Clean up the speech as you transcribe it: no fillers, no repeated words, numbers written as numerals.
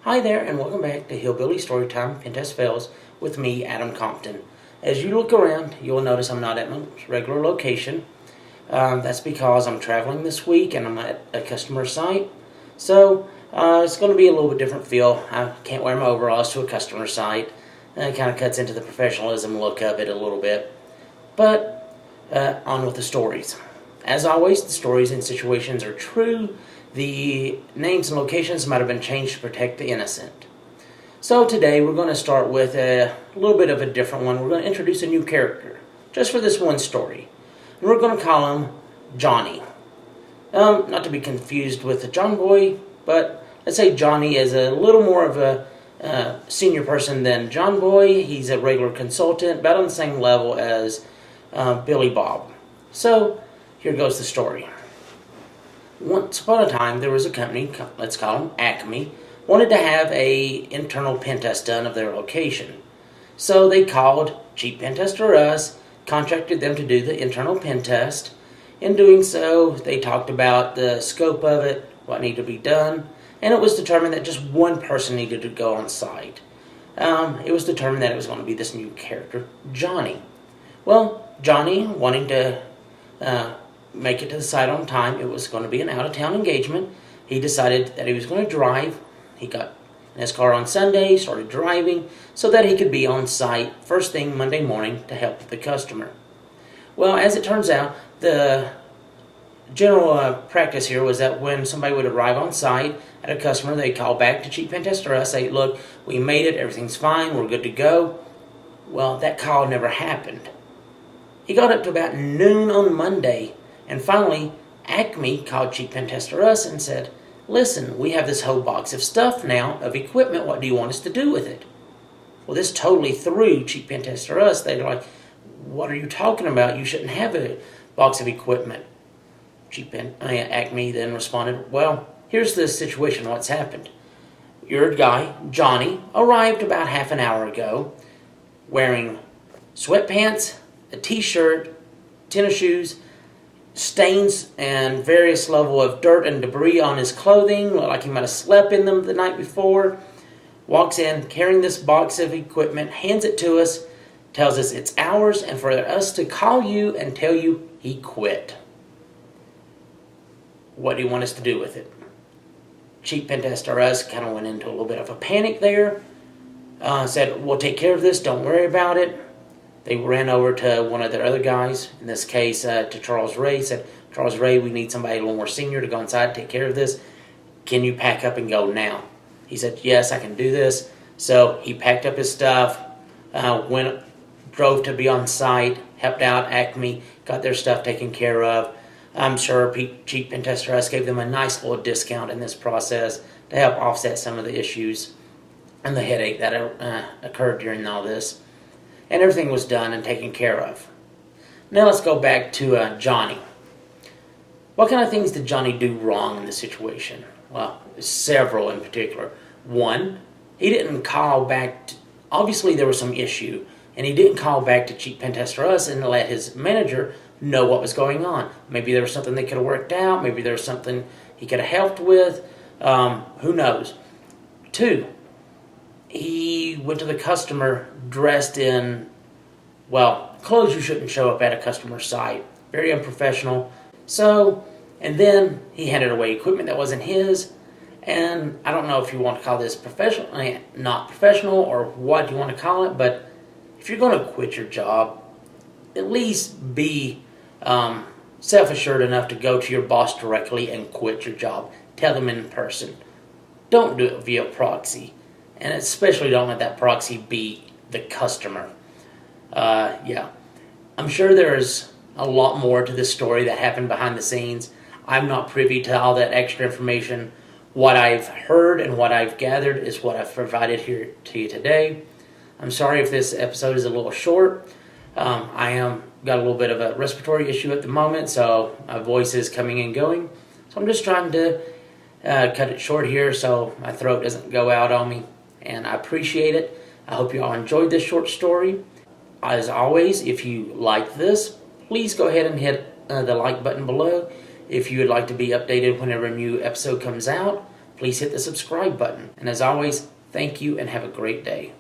Hi there, and welcome back to Hillbilly Storytime, Pentest Fails, with me, Adam Compton. As you look around, you'll notice I'm not at my regular location. That's because I'm traveling this week and I'm at a customer site. So, it's going to be a little bit different feel. I can't wear my overalls to a customer site. It kind of cuts into the professionalism look of it a little bit. But, on with the stories. As always, the stories and situations are true. The names and locations might have been changed to protect the innocent. So today we're going to start with a little bit of a different one. We're going to introduce a new character, just for this one story. And we're going to call him Johnny. Not to be confused with the John Boy, but let's say Johnny is a little more of a senior person than John Boy. He's a regular consultant, about on the same level as Billy Bob. So here goes the story. Once upon a time, there was a company, let's call them Acme, wanted to have a internal pen test done of their location. So they called Chief Pentest or us, contracted them to do the internal pen test. In doing so, they talked about the scope of it, what needed to be done, and it was determined that just one person needed to go on site. It was determined that it was going to be this new character, Johnny. Well, Johnny, wanting to make it to the site on time, it was going to be an out-of-town engagement. He decided that he was going to drive. He got in his car on Sunday, started driving, so that he could be on site first thing Monday morning to help the customer. Well, as it turns out, the general practice here was that when somebody would arrive on site at a customer, they'd call back to Chief Pentest or us, say, look, we made it, everything's fine, we're good to go. Well, that call never happened. He got up to about noon on Monday, and finally, Acme called Chief Pentest or us and said, listen, we have this whole box of stuff now, of equipment, what do you want us to do with it? Well, this totally threw Chief Pentest or us. They're like, what are you talking about? You shouldn't have a box of equipment. Acme then responded, well, here's the situation, what's happened. Your guy, Johnny, arrived about half an hour ago wearing sweatpants, a t-shirt, tennis shoes, stains and various level of dirt and debris on his clothing, like he might have slept in them the night before, walks in carrying this box of equipment, hands it to us, tells us it's ours and for us to call you and tell you he quit. What do you want us to do with it? Chief Pentest or us kind of went into a little bit of a panic there, said, we'll take care of this, don't worry about it. They ran over to one of their other guys, in this case to Charles Ray, said, Charles Ray, we need somebody a little more senior to go inside, take care of this. Can you pack up and go now? He said, yes, I can do this. So he packed up his stuff, drove to be on site, helped out Acme, got their stuff taken care of. I'm sure Chief Pentest or us gave them a nice little discount in this process to help offset some of the issues and the headache that occurred during all this. And everything was done and taken care of. Now let's go back to Johnny. What kind of things did Johnny do wrong in this situation? Well, several in particular. One, he didn't call back. Obviously, there was some issue, and he didn't call back to Chief Pentest or us and let his manager know what was going on. Maybe there was something they could have worked out. Maybe there was something he could have helped with. Who knows? Two, he went to the customer dressed in, well, clothes you shouldn't show up at a customer site. Very unprofessional. So, and then he handed away equipment that wasn't his. And I don't know if you want to call this professional, not professional, or what you want to call it, but if you're going to quit your job, at least be self-assured enough to go to your boss directly and quit your job. Tell them in person. Don't do it via proxy. And especially don't let that proxy be the customer. Yeah. I'm sure there's a lot more to this story that happened behind the scenes. I'm not privy to all that extra information. What I've heard and what I've gathered is what I've provided here to you today. I'm sorry if this episode is a little short. I got a little bit of a respiratory issue at the moment, so my voice is coming and going. So I'm just trying to cut it short here so my throat doesn't go out on me. And I appreciate it. I hope you all enjoyed this short story. As always, if you like this, please go ahead and hit the like button below. If you would like to be updated whenever a new episode comes out, please hit the subscribe button. And as always, thank you and have a great day.